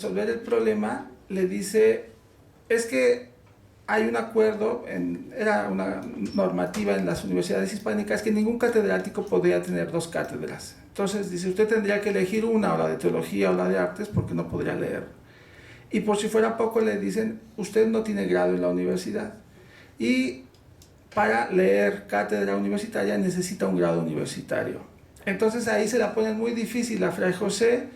resolver el problema, le dice, es que hay un acuerdo, era una normativa en las universidades hispánicas que ningún catedrático podía tener dos cátedras. Entonces dice, usted tendría que elegir una, o la de teología o la de artes, porque no podría leer. Y por si fuera poco le dicen, usted no tiene grado en la universidad. Y para leer cátedra universitaria necesita un grado universitario. Entonces ahí se la ponen muy difícil a Fray José,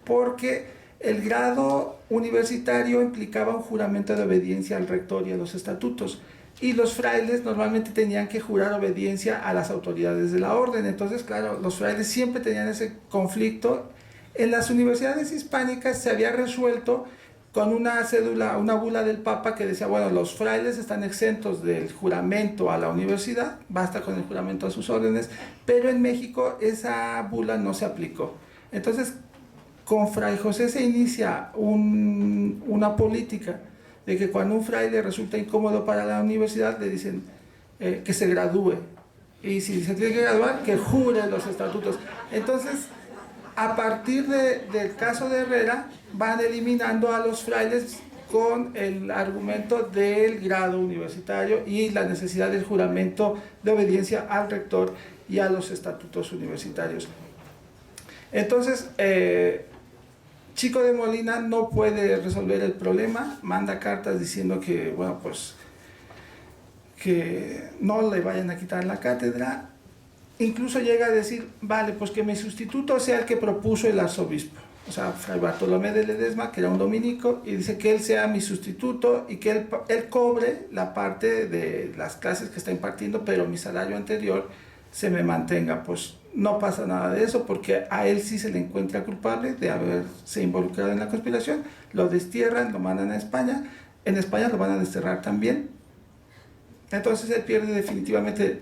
porque el grado universitario implicaba un juramento de obediencia al rector y a los estatutos, y los frailes normalmente tenían que jurar obediencia a las autoridades de la orden. Entonces, claro, los frailes siempre tenían ese conflicto. En las universidades hispánicas se había resuelto con una cédula, una bula del Papa que decía, bueno, los frailes están exentos del juramento a la universidad, basta con el juramento a sus órdenes, pero en México esa bula no se aplicó. Entonces, con Fray José se inicia una política de que cuando un fraile resulta incómodo para la universidad, le dicen que se gradúe. Y si se tiene que graduar, que jure los estatutos. Entonces, a partir del caso de Herrera, van eliminando a los frailes con el argumento del grado universitario y la necesidad del juramento de obediencia al rector y a los estatutos universitarios. Entonces, Chico de Molina no puede resolver el problema, manda cartas diciendo que, bueno, pues, que no le vayan a quitar la cátedra. Incluso llega a decir, vale, pues que mi sustituto sea el que propuso el arzobispo, o sea, Fray Bartolomé de Ledesma, que era un dominico, y dice que él sea mi sustituto y que él cobre la parte de las clases que está impartiendo, pero mi salario anterior se me mantenga. Pues no pasa nada de eso, porque a él sí se le encuentra culpable de haberse involucrado en la conspiración, lo destierran, lo mandan a España, en España lo van a desterrar también. Entonces él pierde definitivamente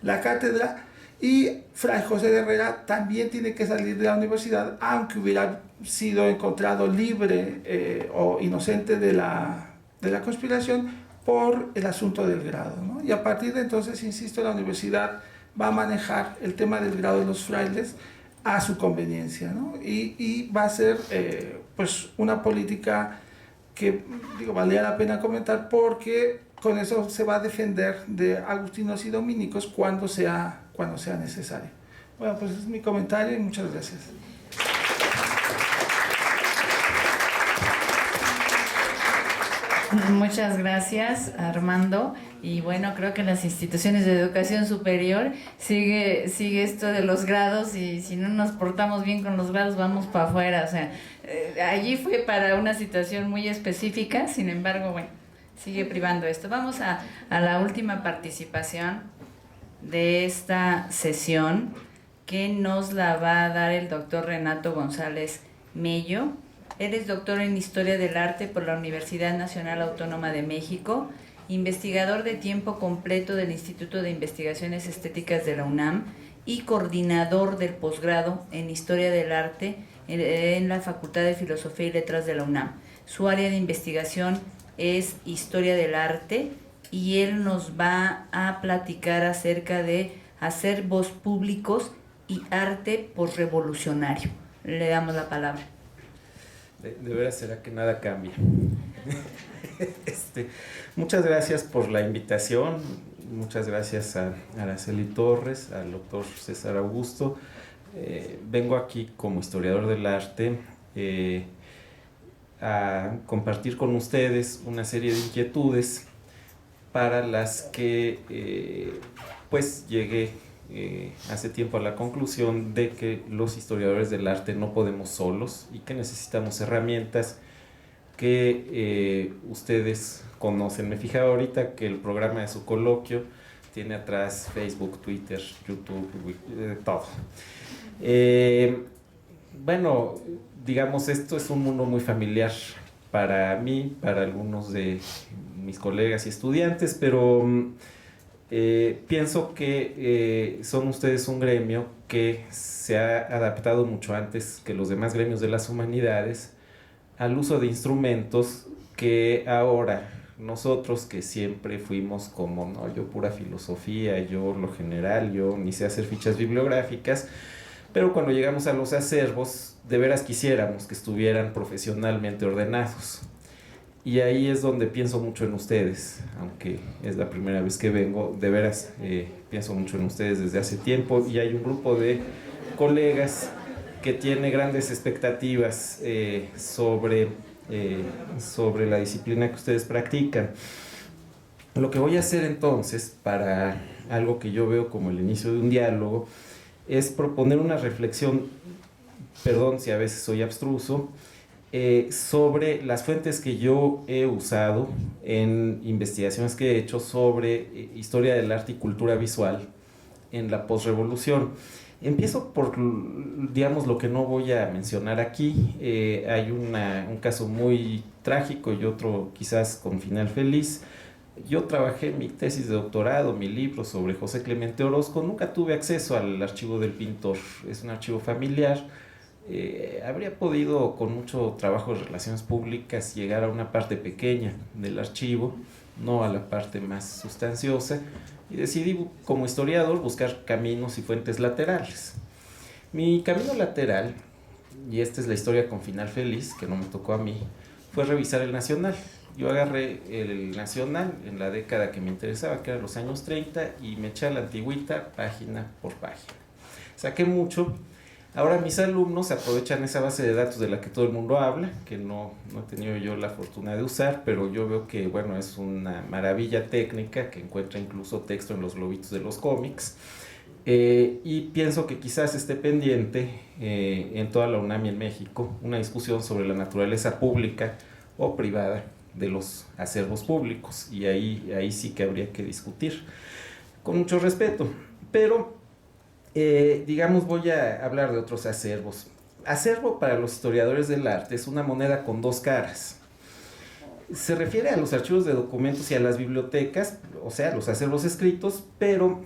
la cátedra, y Fray José de Herrera también tiene que salir de la universidad, aunque hubiera sido encontrado libre o inocente de la conspiración por el asunto del grado, ¿no? Y a partir de entonces, insisto, la universidad va a manejar el tema del grado de los frailes a su conveniencia, ¿no? Y va a ser pues una política que, digo, valía la pena comentar, porque con eso se va a defender de agustinos y dominicos cuando sea necesario. Bueno, pues es mi comentario y muchas gracias. Muchas gracias, Armando. Y bueno, creo que en las instituciones de educación superior sigue esto de los grados, y si no nos portamos bien con los grados vamos para afuera. O sea, allí fue para una situación muy específica, sin embargo, bueno, sigue privando esto. Vamos a la última participación de esta sesión, que nos la va a dar el doctor Renato González Mello. Él es doctor en Historia del Arte por la Universidad Nacional Autónoma de México, investigador de tiempo completo del Instituto de Investigaciones Estéticas de la UNAM y coordinador del posgrado en Historia del Arte en la Facultad de Filosofía y Letras de la UNAM. Su área de investigación es Historia del Arte, y él nos va a platicar acerca de acervos públicos y arte posrevolucionario. Le damos la palabra. De veras, será que nada cambia. Muchas gracias por la invitación, muchas gracias a Araceli Torres, al doctor César Augusto. Vengo aquí como historiador del arte a compartir con ustedes una serie de inquietudes para las que pues llegué hace tiempo a la conclusión de que los historiadores del arte no podemos solos y que necesitamos herramientas que ustedes conocen. Me fijaba ahorita que el programa de su coloquio tiene atrás Facebook, Twitter, YouTube, todo. Bueno, digamos, esto es un mundo muy familiar para mí, para algunos de mis colegas y estudiantes, pero pienso que son ustedes un gremio que se ha adaptado mucho antes que los demás gremios de las humanidades al uso de instrumentos que ahora nosotros, que siempre fuimos como, no, yo pura filosofía, yo lo general, yo ni sé hacer fichas bibliográficas, Pero cuando llegamos a los acervos, de veras quisiéramos que estuvieran profesionalmente ordenados. Y ahí es donde pienso mucho en ustedes, aunque es la primera vez que vengo, de veras pienso mucho en ustedes desde hace tiempo, y hay un grupo de colegas que tiene grandes expectativas sobre la disciplina que ustedes practican. Lo que voy a hacer entonces, para algo que yo veo como el inicio de un diálogo, es proponer una reflexión, perdón si a veces soy abstruso, sobre las fuentes que yo he usado en investigaciones que he hecho sobre historia del arte y cultura visual en la posrevolución. Empiezo por, digamos, lo que no voy a mencionar aquí. Hay un caso muy trágico y otro quizás con final feliz. Yo trabajé mi tesis de doctorado, mi libro sobre José Clemente Orozco. Nunca tuve acceso al archivo del pintor, es un archivo familiar. Habría podido, con mucho trabajo de relaciones públicas, llegar a una parte pequeña del archivo, no a la parte más sustanciosa, y decidí como historiador buscar caminos y fuentes laterales. Mi camino lateral, y esta es la historia con final feliz, que no me tocó a mí, fue revisar el Nacional. Yo agarré el Nacional en la década que me interesaba, que eran los años 30, y me eché a la antigüita página por página. Saqué mucho. Ahora mis alumnos aprovechan esa base de datos de la que todo el mundo habla, que no he tenido yo la fortuna de usar, pero yo veo que, bueno, es una maravilla técnica, que encuentra incluso texto en los globitos de los cómics, y pienso que quizás esté pendiente en toda la UNAM y en México una discusión sobre la naturaleza pública o privada de los acervos públicos, y ahí sí que habría que discutir con mucho respeto. Pero digamos, voy a hablar de otros acervos. Acervo para los historiadores del arte es una moneda con dos caras. Se refiere a los archivos de documentos y a las bibliotecas, o sea, los acervos escritos, pero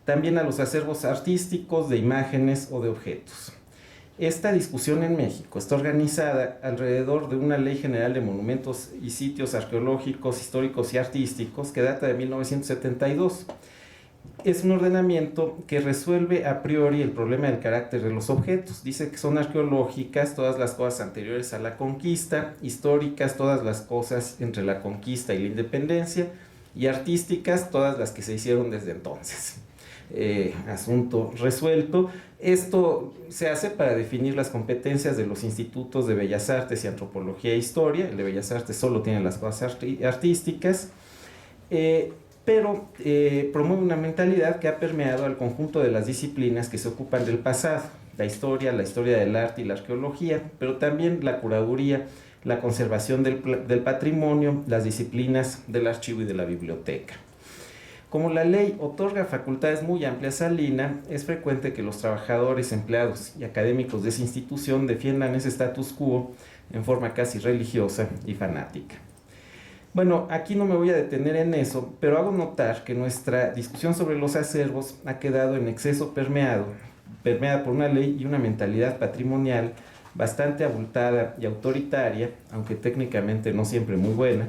también a los acervos artísticos, de imágenes o de objetos. Esta discusión en México está organizada alrededor de una Ley General de Monumentos y Sitios Arqueológicos, Históricos y Artísticos que data de 1972. Es un ordenamiento que resuelve a priori el problema del carácter de los objetos. Dice que son arqueológicas todas las cosas anteriores a la conquista, históricas todas las cosas entre la conquista y la independencia, y artísticas todas las que se hicieron desde entonces. Asunto resuelto. Esto se hace para definir las competencias de los institutos de Bellas Artes y Antropología e Historia. El de Bellas Artes solo tiene las cosas artísticas. Pero promueve una mentalidad que ha permeado al conjunto de las disciplinas que se ocupan del pasado, la historia del arte y la arqueología, pero también la curaduría, la conservación del patrimonio, las disciplinas del archivo y de la biblioteca. Como la ley otorga facultades muy amplias a Lina, es frecuente que los trabajadores, empleados y académicos de esa institución defiendan ese status quo en forma casi religiosa y fanática. Bueno, aquí no me voy a detener en eso, pero hago notar que nuestra discusión sobre los acervos ha quedado en exceso permeada por una ley y una mentalidad patrimonial bastante abultada y autoritaria, aunque técnicamente no siempre muy buena,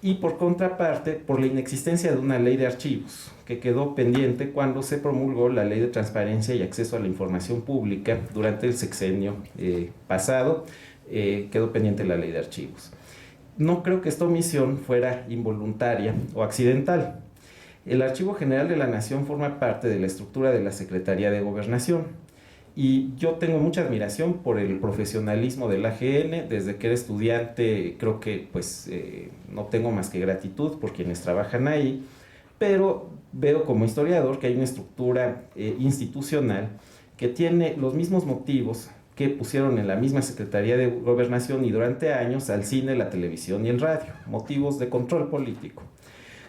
y por contraparte por la inexistencia de una ley de archivos, que quedó pendiente cuando se promulgó la Ley de Transparencia y Acceso a la Información Pública durante el sexenio pasado. Quedó pendiente la ley de archivos. No creo que esta omisión fuera involuntaria o accidental. El Archivo General de la Nación forma parte de la estructura de la Secretaría de Gobernación, y yo tengo mucha admiración por el profesionalismo del AGN. Desde que era estudiante creo que no tengo más que gratitud por quienes trabajan ahí, pero veo como historiador que hay una estructura institucional que tiene los mismos motivos que pusieron en la misma Secretaría de Gobernación y durante años al cine, la televisión y el radio, motivos de control político.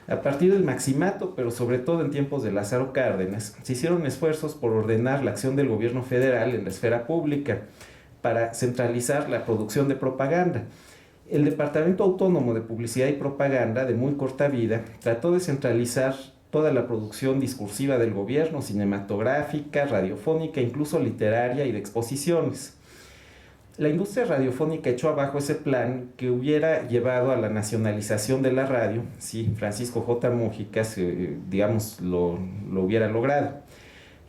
A partir del Maximato, pero sobre todo en tiempos de Lázaro Cárdenas, se hicieron esfuerzos por ordenar la acción del gobierno federal en la esfera pública para centralizar la producción de propaganda. El Departamento Autónomo de Publicidad y Propaganda, de muy corta vida, trató de centralizar toda la producción discursiva del gobierno, cinematográfica, radiofónica, incluso literaria y de exposiciones. La industria radiofónica echó abajo ese plan que hubiera llevado a la nacionalización de la radio, si Francisco J. Múgica, digamos, lo hubiera logrado.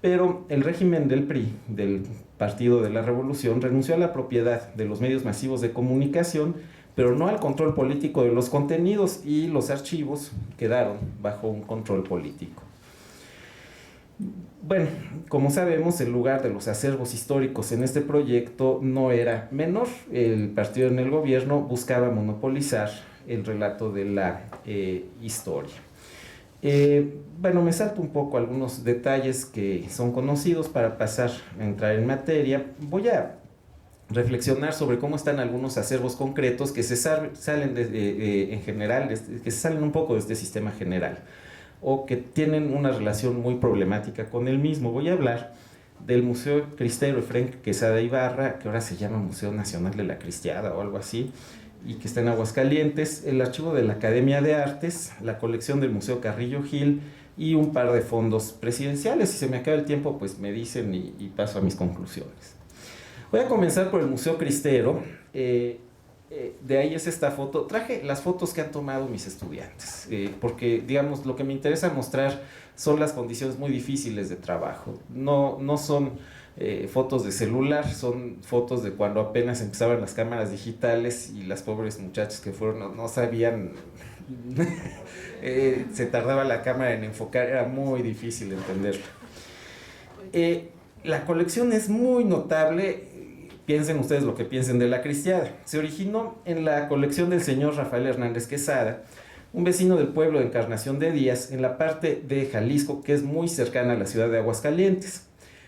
Pero el régimen del PRI, del Partido de la Revolución, renunció a la propiedad de los medios masivos de comunicación, pero no al control político de los contenidos, y los archivos quedaron bajo un control político. Bueno, como sabemos, el lugar de los acervos históricos en este proyecto no era menor. El partido en el gobierno buscaba monopolizar el relato de la historia. Bueno, me salto un poco algunos detalles que son conocidos para pasar a entrar en materia. Voy a reflexionar sobre cómo están algunos acervos concretos que se salen en general, que se salen un poco de este sistema general, o que tienen una relación muy problemática con el mismo. Voy a hablar del Museo Cristero Efrén Quesada Ibarra, que ahora se llama Museo Nacional de la Cristiada o algo así, y que está en Aguascalientes, el archivo de la Academia de Artes, la colección del Museo Carrillo Gil y un par de fondos presidenciales. Si se me acaba el tiempo, pues me dicen y paso a mis conclusiones. Voy a comenzar por el Museo Cristero. De ahí es esta foto. Traje las fotos que han tomado mis estudiantes, porque, digamos, lo que me interesa mostrar son las condiciones muy difíciles de trabajo. No son fotos de celular, son fotos de cuando apenas empezaban las cámaras digitales y las pobres muchachas que fueron no sabían, se tardaba la cámara en enfocar, era muy difícil entenderla. La colección es muy notable. Piensen ustedes lo que piensen de la Cristiada. Se originó en la colección del señor Rafael Hernández Quesada, un vecino del pueblo de Encarnación de Díaz, en la parte de Jalisco que es muy cercana a la ciudad de Aguascalientes.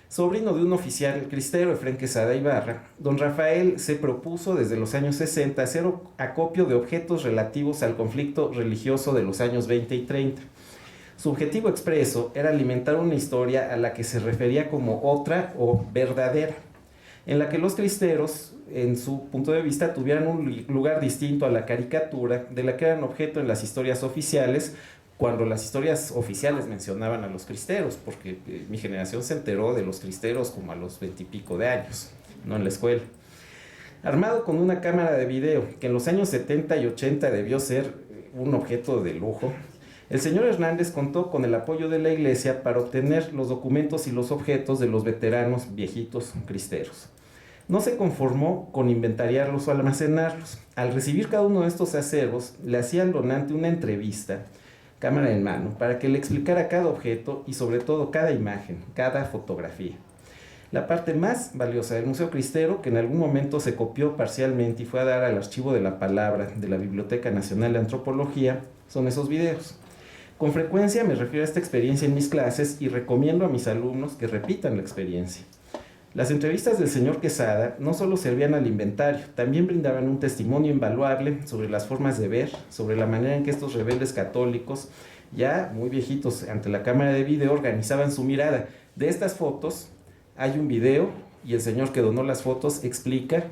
Sobrino de un oficial cristero, Efrén Quesada Ibarra, don Rafael se propuso desde los años 60 hacer acopio de objetos relativos al conflicto religioso de los años 20 y 30. Su objetivo expreso era alimentar una historia a la que se refería como otra o verdadera, en la que los cristeros, en su punto de vista, tuvieran un lugar distinto a la caricatura de la que eran objeto en las historias oficiales, cuando las historias oficiales mencionaban a los cristeros, porque mi generación se enteró de los cristeros como a los 20 y pico de años, no en la escuela. Armado con una cámara de video, que en los años 70 y 80 debió ser un objeto de lujo, el señor Hernández contó con el apoyo de la iglesia para obtener los documentos y los objetos de los veteranos viejitos cristeros. No se conformó con inventariarlos o almacenarlos. Al recibir cada uno de estos acervos, le hacía al donante una entrevista, cámara en mano, para que le explicara cada objeto y sobre todo cada imagen, cada fotografía. La parte más valiosa del Museo Cristero, que en algún momento se copió parcialmente y fue a dar al Archivo de la Palabra de la Biblioteca Nacional de Antropología, son esos videos. Con frecuencia me refiero a esta experiencia en mis clases y recomiendo a mis alumnos que repitan la experiencia. Las entrevistas del señor Quesada no solo servían al inventario, también brindaban un testimonio invaluable sobre las formas de ver, sobre la manera en que estos rebeldes católicos, ya muy viejitos ante la cámara de video, organizaban su mirada. De estas fotos hay un video y el señor que donó las fotos explica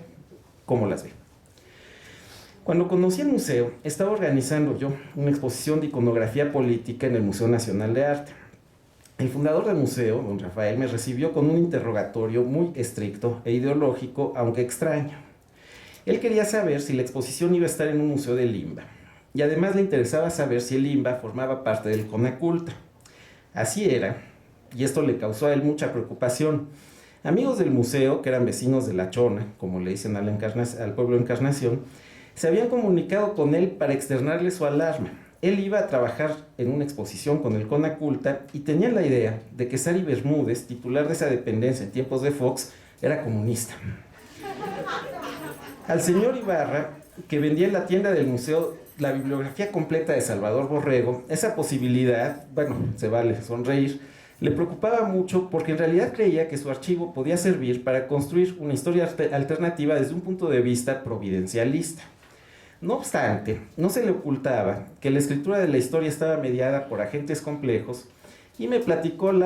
cómo las ve. Cuando conocí el museo, estaba organizando yo una exposición de iconografía política en el Museo Nacional de Arte. El fundador del museo, don Rafael, me recibió con un interrogatorio muy estricto e ideológico, aunque extraño. Él quería saber si la exposición iba a estar en un museo del INBA, y además le interesaba saber si el INBA formaba parte del CONACULTA. Así era, y esto le causó a él mucha preocupación. Amigos del museo, que eran vecinos de La Chona, como le dicen al pueblo de Encarnación, se habían comunicado con él para externarle su alarma. Él iba a trabajar en una exposición con el CONACULTA y tenían la idea de que Sari Bermúdez, titular de esa dependencia en tiempos de Fox, era comunista. Al señor Ibarra, que vendía en la tienda del museo la bibliografía completa de Salvador Borrego, esa posibilidad, bueno, se vale sonreír, le preocupaba mucho porque en realidad creía que su archivo podía servir para construir una historia alternativa desde un punto de vista providencialista. No obstante, no se le ocultaba que la escritura de la historia estaba mediada por agentes complejos y me platicó la